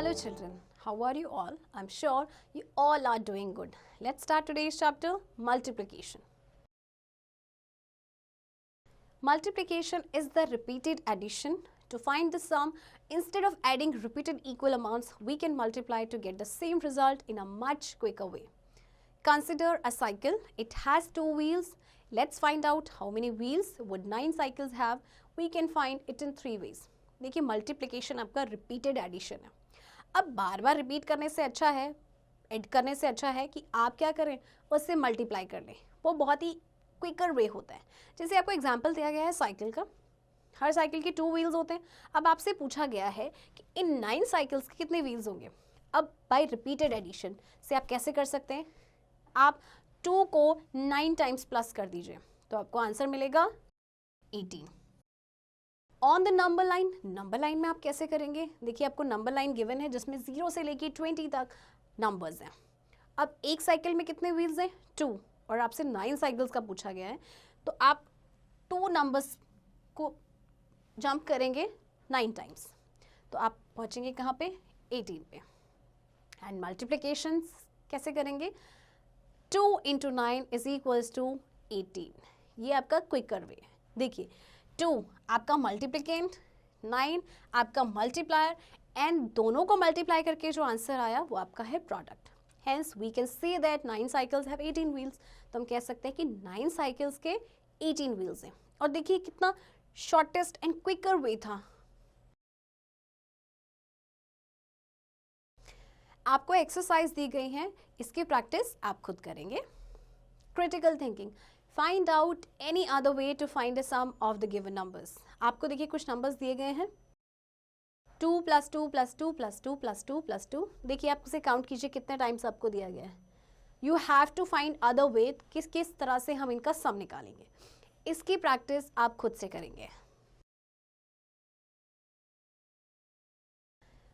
Hello children, how are you all? I'm sure you all are doing good. Let's start today's chapter, multiplication. Multiplication is the repeated addition. To find the sum, instead of adding repeated equal amounts, we can multiply to get the same result in a much quicker way. Consider a cycle. It has 2 wheels. Let's find out how many wheels would 9 cycles have. We can find it in 3 ways. देखिए multiplication आपका repeated addition है. अब बार बार repeat करने से अच्छा है, add करने से अच्छा है कि आप क्या करें, उससे मल्टीप्लाई कर लें. वो बहुत ही क्विकर वे होता है. जैसे आपको एग्जांपल दिया गया है साइकिल का. हर साइकिल के 2 व्हील्स होते हैं. अब आपसे पूछा गया है कि इन 9 साइकिल्स के कितने व्हील्स होंगे. अब बाय रिपीटेड एडिशन से आप कैसे कर सकते हैं, आप 2 को 9 टाइम्स प्लस कर दीजिए तो आपको आंसर मिलेगा 18. ऑन द नंबर लाइन में आप कैसे करेंगे. देखिए आपको नंबर लाइन गिवन है जिसमें 0 से लेके 20 तक नंबर्स हैं. अब एक साइकिल में कितने व्हील्स हैं, 2, और आपसे 9 साइकिल्स का पूछा गया है तो आप 2 नंबर्स को जंप करेंगे 9 टाइम्स तो आप पहुंचेंगे कहाँ पे, 18 पे. एंड मल्टीप्लिकेशन कैसे करेंगे, 2 इंटू 9 इज इक्वल्स टू 18. ये आपका क्विकर वे. देखिए 2 आपका मल्टीप्लिकेंट, 9 आपका मल्टीप्लायर, एंड दोनों को मल्टीप्लाई करके जो आंसर आया वो आपका है product. Hence we can say that 9 cycles have 18 wheels. तो हम कह सकते हैं कि 9 साइकिल्स के 18 व्हील्स हैं. और देखिए कितना शॉर्टेस्ट एंड क्विकर वे था. आपको एक्सरसाइज दी गई है, इसकी प्रैक्टिस आप खुद करेंगे. Critical thinking, find out any other way to find the sum of the given numbers. आपको देखिए कुछ नंबर्स दिए गए हैं, 2 + 2 + 2 + 2 + 2 + 2. देखिए आप उसे काउंट कीजिए कितने टाइम्स आपको दिया गया है. You have to find other way, किस तरह से हम इनका सम निकालेंगे. इसकी प्रैक्टिस आप खुद से करेंगे.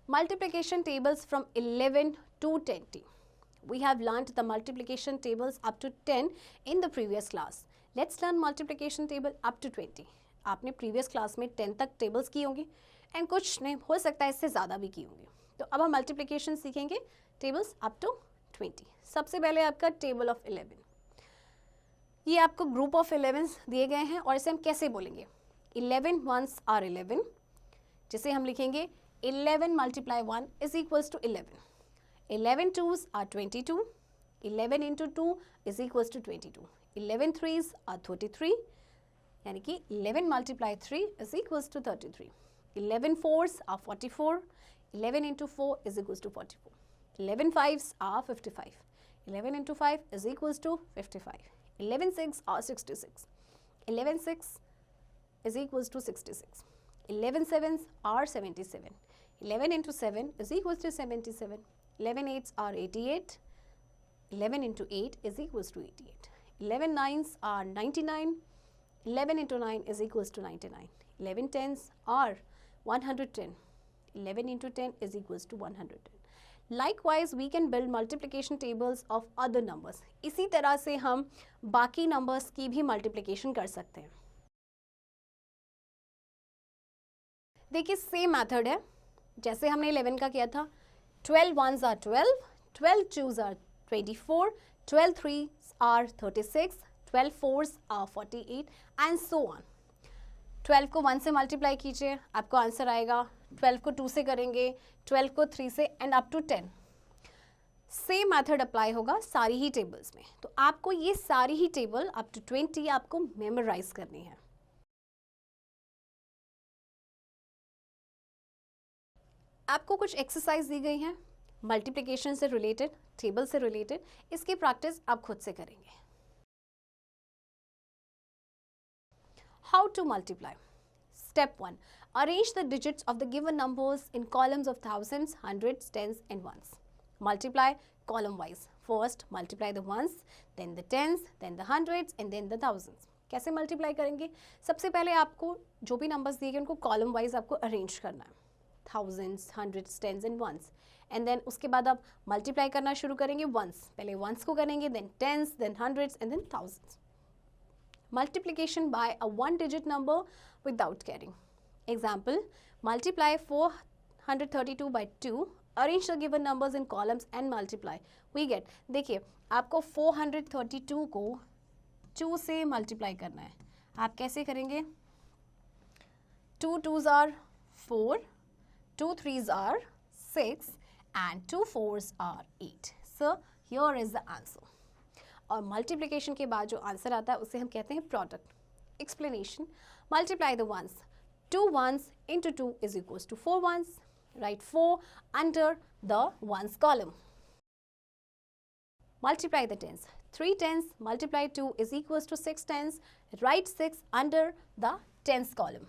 Multiplication tables from 11 to 20. We have learnt the multiplication tables up to 10 in the previous class. Let's learn multiplication table up to 20. आपने previous class में 10 तक tables की होंगी and कुछ ने हो सकता है इससे ज़्यादा भी की होंगी. तो अब हम multiplication सीखेंगे tables up to 20. सबसे पहले आपका table of 11. ये आपको group of 11 दिए गए हैं और इसे हम कैसे बोलेंगे, 11 ones are 11, जिसे हम लिखेंगे 11 × 1 is equals to 11. 11 twos are 22. 11 into 2 is equals to 22. 11 threes are 33. यानी कि 11 × 3 is equals to 33. 11 fours are 44. 11 into 4 is equals to 44. 11 fives are 55. 11 into 5 is equals to 55. 11 six are 66. 11 6 is equals to 66. 11 sevens are 77. 11 into 7 is equals to 77. 11 eights are 88. 11 into 8 is equals to 88. 11 nines are 99. 11 into 9 is equals to 99. 11 tens are 110. 11 into 10 is equals to 110. Likewise, we can build multiplication tables of other numbers. इसी तरह से हम बाकी numbers की भी multiplication कर सकते हैं. देखिए सेम मेथड है जैसे हमने 11 का किया था. 12 ones are 12, 12 twos are 24, 12 threes are 36, 12 fours are 48 and so on. 12 को 1 से मल्टीप्लाई कीजिए, आपको आंसर आएगा. 12 को 2 से करेंगे, 12 को 3 से end up to 10. Same method apply होगा सारी ही टेबल्स में. तो आपको ये सारी ही टेबल अप टू 20 आपको मेमोराइज करनी है. आपको कुछ एक्सरसाइज दी गई हैं मल्टीप्लिकेशन से रिलेटेड, टेबल से रिलेटेड. इसकी प्रैक्टिस आप खुद से करेंगे. How to multiply. Step 1, arrange the digits of the given numbers in columns of thousands, hundreds, tens and ones. Multiply column wise. First multiply the ones, then the tens, then the hundreds and then the thousands. कैसे multiply करेंगे, सबसे पहले आपको जो भी numbers दिए गए उनको कॉलम वाइज आपको अरेंज करना है. Thousands, hundreds, tens and ones. And then उसके बाद आप मल्टीप्लाई करना शुरू करेंगे वंस. पहले वंस को करेंगे, then tens, then hundreds and then thousands. Multiplication by a 1 digit number without carrying. Example, multiply 432 by 2, arrange the given numbers in columns and multiply, we get, देखिए आपको 432 को 2 से मल्टीप्लाई करना है। आप कैसे करेंगे? 2 2s are 4, 2 3s are 6 and 2 4s are 8. So here is the answer. और मल्टीप्लिकेशन के बाद जो आंसर आता है उसे हम कहते हैं product. Explanation, multiply the once, 2 ones into 2 is equals to 4 ones. Write 4 under the ones column. Multiply the tens, 3 tens multiplied 2 is equals to 6 tens. Write 6 under the tens column.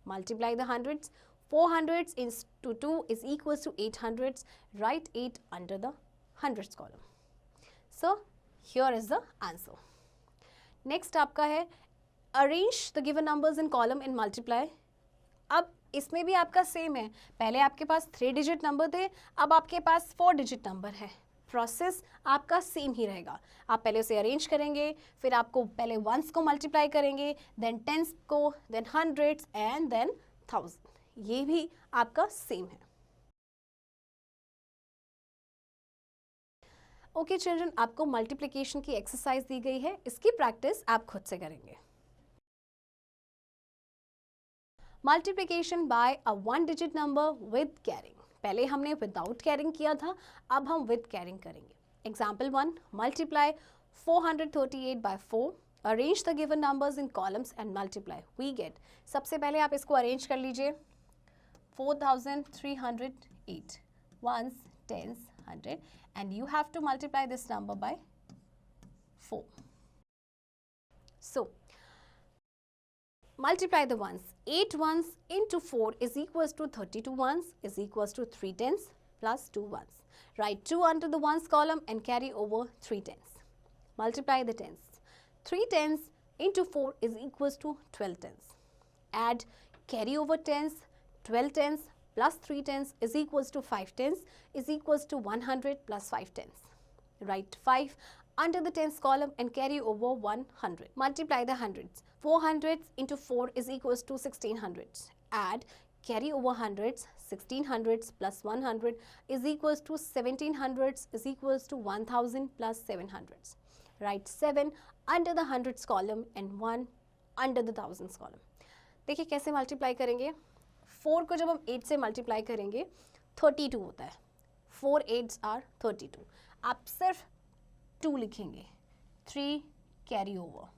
Multiply the hundreds, 4 hundreds into 2 is equals to 8 hundreds. Write 8 under the hundreds column. So here is the answer. Next आपका है arrange the given numbers in column and multiply. अब इसमें भी आपका same है, पहले आपके पास 3 digit number थे, अब आपके पास 4 डिजिट नंबर है। प्रोसेस आपका सेम ही रहेगा। आप पहले उसे अरेंज करेंगे, फिर आपको पहले वंस को मल्टीप्लाई करेंगे, देन टेंस को, then hundreds and then thousand. ये भी आपका सेम है। ओके चिल्ड्रन, आपको मल्टीप्लिकेशन की एक्सरसाइज दी गई है, इसकी प्रैक्टिस आप खुद से करेंगे। Multiplication by a 1 digit number with carrying. पहले हमने विदाउट कैरिंग किया था, अब हम विद कैरिंग करेंगे। Example 1, multiply 438 by 4। Arrange the given numbers in columns and multiply, we get. सबसे पहले आप इसको अरेंज कर लीजिए। 4308 ones, tens, 100 and you have to multiply this number by 4. So multiply the ones, 8 ones into 4 is equals to 32 ones is equals to 3 tens plus 2 ones. Write 2 under the ones column and carry over 3 tens. Multiply the tens, 3 tens into 4 is equals to 12 tens. Add carry over tens, 12 tens plus 3 tens is equals to 5 tens is equals to 100 plus 5 tens. Write 5 under the tens column and carry over 100. Multiply the hundreds. 4 hundreds into 4 is equals to 16 hundreds. Add carry over hundreds, 16 hundreds plus 100 is equals to 17 hundreds is equals to 1000 plus 7 hundreds. Write 7 under the hundreds column and 1 under the thousands column. देखिए कैसे multiply करेंगे। 4 को जब हम 8 से multiply करेंगे 32 होता है। 4 8s are 32। आप सिर्फ 2 लिखेंगे, 3 कैरी ओवर।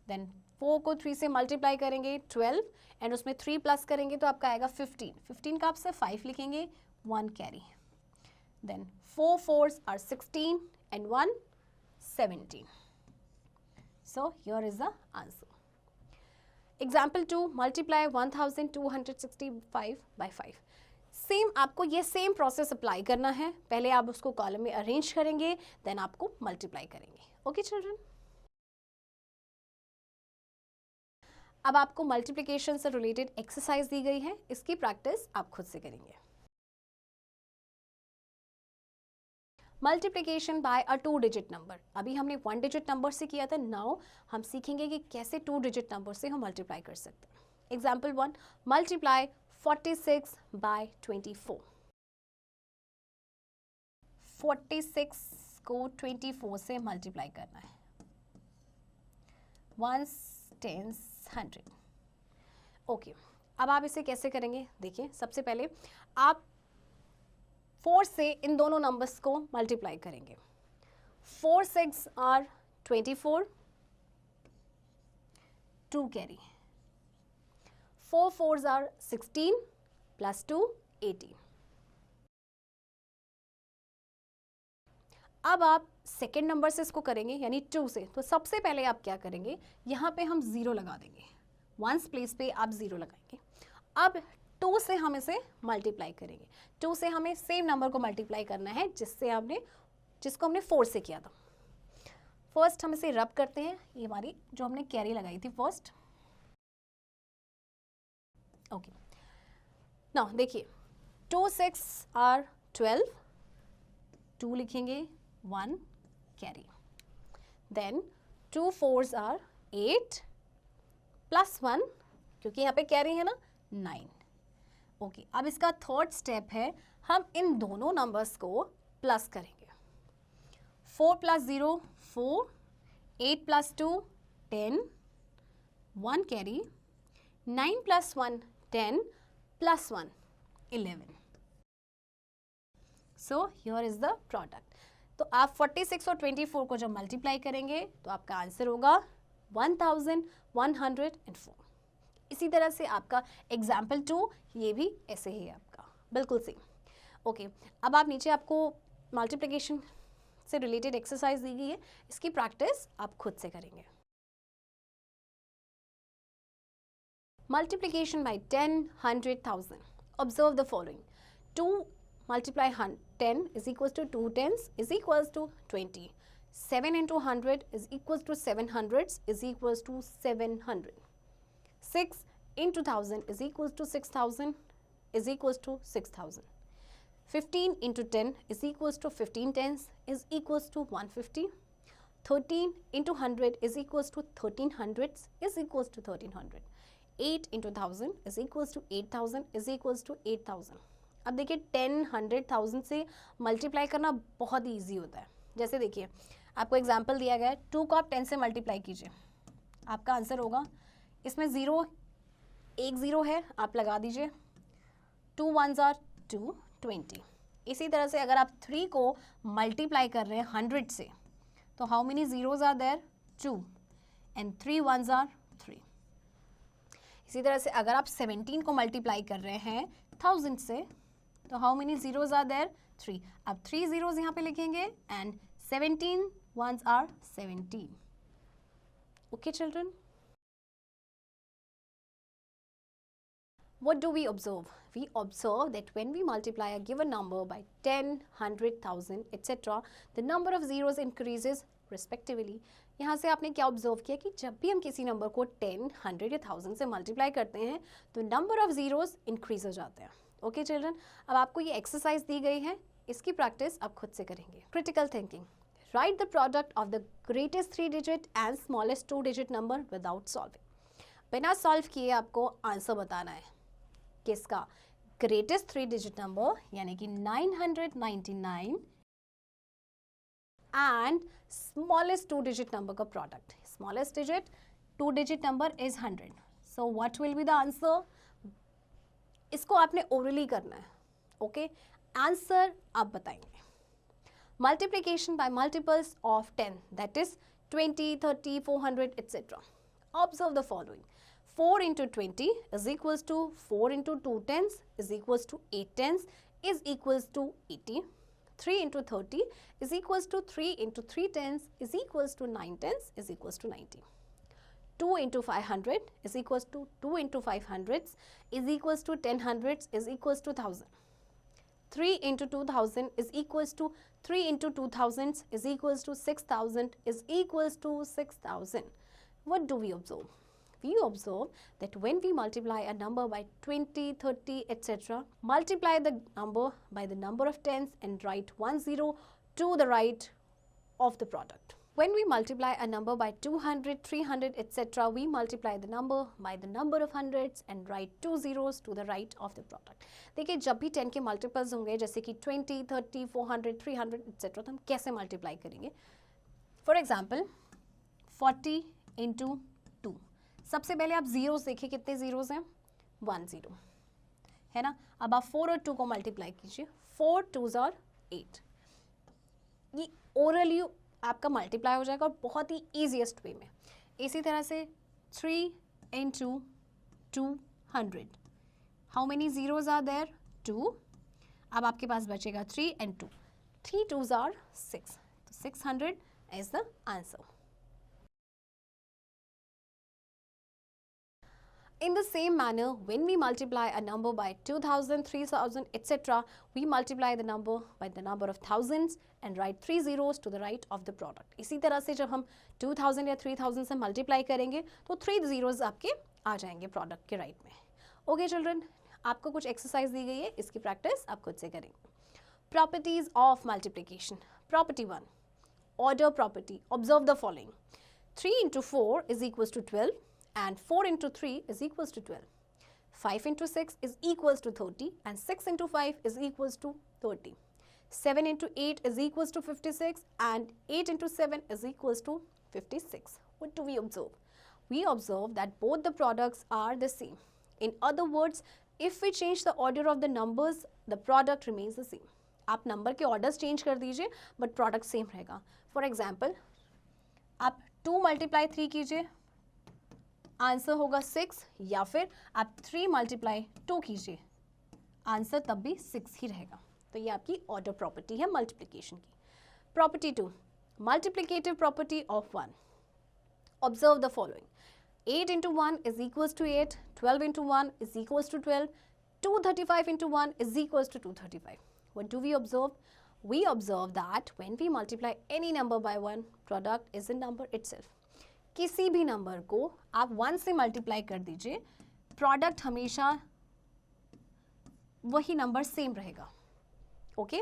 देन 4 को 3 से मल्टीप्लाई करेंगे 12 एंड उसमें 3 प्लस करेंगे तो आपका आएगा 15। 15 का आप सिर्फ 5 लिखेंगे, 1 carry. Then 4 4s are 16 and 1 17. So here is the answer. Example 2, multiply 1265 by 5. Same आपको ये सेम प्रोसेस अप्लाई करना है। पहले आप उसको कॉलम में अरेंज करेंगे, देन आपको मल्टीप्लाई करेंगे। ओके चिल्ड्रन, अब आपको मल्टीप्लिकेशन से रिलेटेड एक्सरसाइज दी गई है, इसकी प्रैक्टिस आप खुद से करेंगे। Multiplication by a 2 digit number. अभी हमने 1 डिजिट नंबर से किया था, नाउ हम सीखेंगे कि कैसे 2 डिजिट नंबर से हम मल्टीप्लाई कर सकते हैं। Example 1, multiply 46 bye 24। 46 को 24 से मल्टीप्लाई करना है। 1s, 10s, 100। ओके, अब आप इसे कैसे करेंगे? देखिए, सबसे पहले आप 4 से इन दोनों नंबर्स को मल्टीप्लाई करेंगे। 4 6 are 24, 2 carry. 4 4s are 16 plus 2 18। अब आप सेकेंड नंबर से इसको करेंगे, यानी 2 से। तो सबसे पहले आप क्या करेंगे, यहाँ पे हम 0 लगा देंगे। 1s प्लेस पे आप 0 लगाएंगे। अब 2 से हम इसे मल्टीप्लाई करेंगे। 2 से हमें सेम नंबर को मल्टीप्लाई करना है जिसको हमने 4 से किया था। फर्स्ट हम इसे रब करते हैं, ये हमारी जो हमने कैरी लगाई थी फर्स्ट। ओके, नाउ देखिए 2 6 are 12, 2 लिखेंगे, 1 carry. Then 2 4s are 8 plus 1, क्योंकि यहाँ पे कैरी है ना, 9। ओके, अब इसका थर्ड स्टेप है, हम इन दोनों नंबर्स को प्लस करेंगे. 4 + 0 4, 8 + 2 10, 1 carry, 9 + 1 10 + 1 11. So here is the product. तो आप 46 और 24 को जब मल्टीप्लाई करेंगे तो आपका आंसर होगा 1104. इसी तरह से आपका एग्जाम्पल 2 ये भी ऐसे ही है आपका, बिल्कुल सेम. ओके, अब आप नीचे आपको मल्टीप्लिकेशन से रिलेटेड एक्सरसाइज दी गई है, इसकी प्रैक्टिस आप खुद से करेंगे. Multiplication bye 10, 100, 1000. Observe the following. 2 multiply 10 is equals to 2 tens is equals to 20. 7 into 100 is equals to 7 hundreds is equals to 700. 6 into 1000 is equals to 6000 is equals to 6000. 15 into 10 is equals to 15 tens is equals to 150. 13 into 100 is equals to 13 hundreds is equals to 1300. 8 into 1000 is equals to 8000 is equals to 8000. अब देखिए 10, 100, 1000 से multiply करना बहुत ही easy होता है. जैसे देखिए आपको एग्जांपल दिया गया है, 2 को आप 10 से मल्टीप्लाई कीजिए, आपका आंसर होगा, इसमें ज़ीरो, एक ज़ीरो है, आप लगा दीजिए, 2 1s are 2, 20. इसी तरह से अगर आप 3 को मल्टीप्लाई कर रहे हैं 100 से, तो how many zeros are there? 2, and 3 1s are 3. इसी तरह से अगर आप 17 को मल्टीप्लाई कर रहे हैं 1000 से, तो how many zeros are there? 3. अब 3 ज़ीरोज़ यहाँ पे लिखेंगे and 17 1s are 17. Okay, children? What do we observe? We observe that when we multiply a given number by 10, 100, 1000, etc., the number of zeros increases respectively. यहाँ से आपने क्या observe किया कि जब भी हम किसी नंबर को 10, 100 या 1000 से मल्टीप्लाई करते हैं तो नंबर ऑफ जीरोस इंक्रीज हो जाते हैं. ओके चिल्ड्रन, अब आपको ये एक्सरसाइज दी गई है, इसकी प्रैक्टिस आप खुद से करेंगे. Critical thinking. Right the product of the greatest 3 digit and smallest 2 digit number without solving. बिना सॉल्व किए आपको आंसर बताना है किसका? ग्रेटेस्ट 3 डिजिट नंबर यानी कि 999 एंड स्मॉलेस्ट 2 डिजिट नंबर का product. Smallest digit 2 digit number is 100. So what will be the answer? इसको आपने ओरली करना है. ओके, आंसर आप बताएंगे. Multiplication bye multiples of 10, that is 20, 30, 400, etc. Observe the following. 4 into 20 is equals to 4 into 2 tens is equals to 8 tens is equals to 80. 3 into 30 is equals to 3 into 3 tens is equals to 9 tens is equals to 90. 2 into 500 is equals to 2 into 500s is equals to 10 hundreds is equals to 1000. 3 into 2000 is equals to 3 into 2000s is equals to 6000 is equals to 6000. What do we observe? We observe that when we multiply a number by 20, 30, etc., multiply the number by the number of tens and write 1 0 to the right of the product. When we multiply a number by 200, 300, etc., we multiply the number by the number of hundreds and write 2 zeros to the right of the product. देखिए जब भी 10 के multiples होंगे जैसे कि 20, 30, 400, 300, etc., तो हम कैसे मल्टीप्लाई करेंगे? For example 40 into 2. सबसे पहले आप जीरोस देखिए, कितने जीरोस हैं? 1 0 है ना. अब आप 4 और 2 को मल्टीप्लाई कीजिए. 4 2s are 8. ये ओरली आपका मल्टीप्लाई हो जाएगा और बहुत ही ईजीएस्ट वे में. इसी तरह से 3 into 200. How many zeros are there? 2. अब आपके पास बचेगा 3 and 2. 3 2s are 6. तो 600 is the answer. In the same manner, when we multiply a number by 2000, 3000, etc., we multiply the number by the number of thousands and write 3 zeros to the right of the product. इसी तरह से जब हम 2000 या 3000 से multiply करेंगे तो 3 zeros आपके आ जाएंगे product के right में. Okay children, आपको कुछ exercise दी गई है, इसकी practice आप खुद से करेंगे. Properties of multiplication. Property 1. Order property. Observe the following. 3 into 4 is equals to 12. And 4 into 3 is equals to 12. 5 into 6 is equals to 30 and 6 into 5 is equals to 30. 7 into 8 is equals to 56 and 8 into 7 is equals to 56. What do we observe? We observe that both the products are the same. In other words, if we change the order of the numbers, the product remains the same. आप number के orders change कर दीजिए but product same रहेगा. For example आप 2 multiply 3 कीजिए, answer होगा 6, या फिर आप 3 मल्टीप्लाई 2 कीजिए, आंसर तब भी 6 ही रहेगा. तो ये आपकी ऑर्डर प्रॉपर्टी है मल्टीप्लिकेशन की. Property 2, multiplicative property of 1. Observe the following. 8 into 1 is equals to 8, 12 into 1 is equals to 12, 235 into 1 is equals to 235. What do we observe? We observe that when we multiply any number by 1, product is a number itself. किसी भी number को आप 1 से multiply कर दीजिए, product हमेशा वही number same रहेगा. Okay?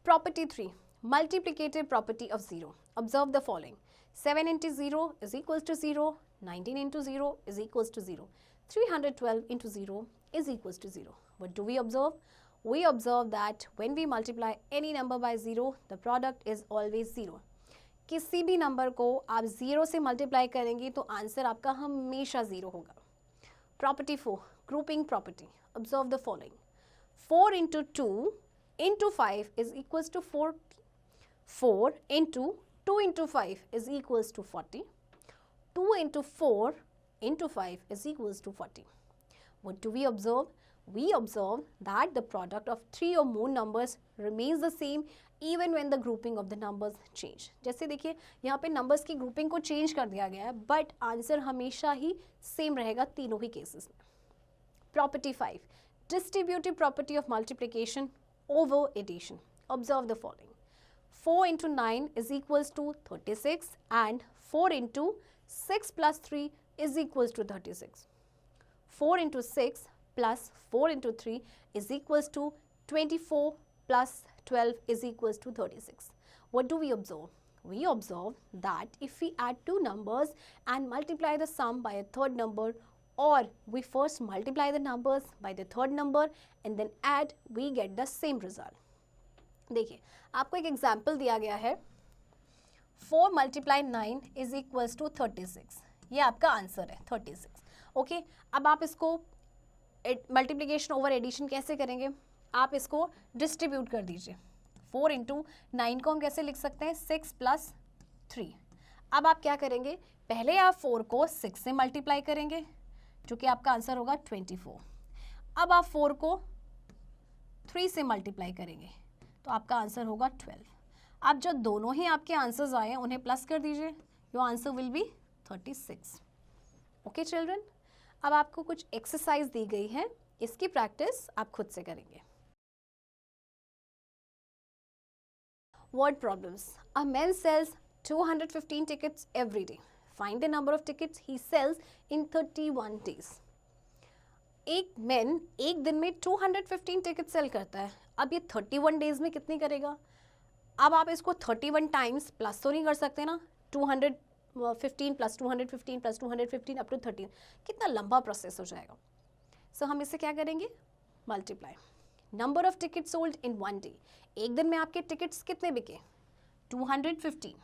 Property 3, multiplicative property of 0. Observe the following. 7 into 0 is equals to 0, 19 into 0 is equals to 0, 312 into 0 is equals to 0. What do we observe? We observe that when we multiply any number by 0, the product is always 0. किसी भी number को आप 0 से multiply करेंगे तो answer आपका हमेशा 0 होगा. Property 4, grouping property. Observe the following. 4 into 2 into 5 is equals to 40. 4 into 2 into 5 is equals to 40. 2 into 4 into 5 is equals to 40. What do we observe? We observe that the product of 3 or more numbers remains the same even when the grouping of the numbers change. जैसे देखिए यहाँ पे numbers की grouping को change कर दिया गया है but answer हमेशा ही same रहेगा तीनों ही cases में. Property 5, distributive property of multiplication over addition. Observe the following. 4 into 9 is equals to 36 and 4 into 6 plus 3 is equals to 36. 4 into 6 plus 4 into 3 is equals to 24 plus 12 is equals to 36. What do we observe? We observe that if we add two numbers and multiply the sum by a third number, or we first multiply the numbers by the third number and then add, we get the same result. देखिए आपको एक example दिया गया है. 4 multiply 9 is equals to 36. ये आपका answer है 36. Okay, अब आप इसको मल्टीप्लिकेशन ओवर एडिशन कैसे करेंगे? आप इसको डिस्ट्रीब्यूट कर दीजिए. 4 इंटू 9 को हम कैसे लिख सकते हैं? 6 प्लस 3. अब आप क्या करेंगे? पहले आप 4 को 6 से मल्टीप्लाई करेंगे जो कि आपका आंसर होगा 24. अब आप 4 को 3 से मल्टीप्लाई करेंगे तो आपका आंसर होगा 12. अब जो दोनों ही आपके आंसर्स आए हैं उन्हें प्लस कर दीजिए. Your answer will be 36. Okay children, अब आपको कुछ एक्सरसाइज दी गई है, इसकी प्रैक्टिस आप खुद से करेंगे. Word problems. A man sells 215 tickets every day. Find the number of tickets he sells in 31 days. एक मैन एक दिन में 215 टिकट सेल करता है. अब ये 31 डेज में कितनी करेगा? अब आप इसको 31 टाइम्स प्लस तो नहीं कर सकते ना. 215 प्लस 215 प्लस 215 अप टू 13. कितना लंबा प्रोसेस हो जाएगा. सो हम इसे क्या करेंगे? Multiply. Number of ticket sold in 1 day. एक दिन में आपके टिकट्स कितने बिके? 215.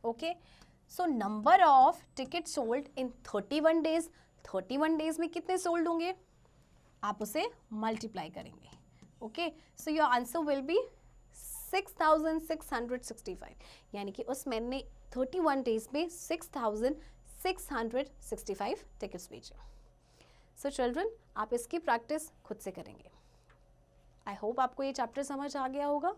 Okay, so number of ticket sold in 31 days. 31 days में कितने सोल्ड होंगे? आप उसे मल्टीप्लाई करेंगे. Okay, so your answer will be 6665. यानी कि उस मैन ने 31 डेज में 6665 टिकट्स बेचे. सो चिल्ड्रन, आप इसकी प्रैक्टिस खुद से करेंगे. आई होप आपको ये चैप्टर समझ आ गया होगा.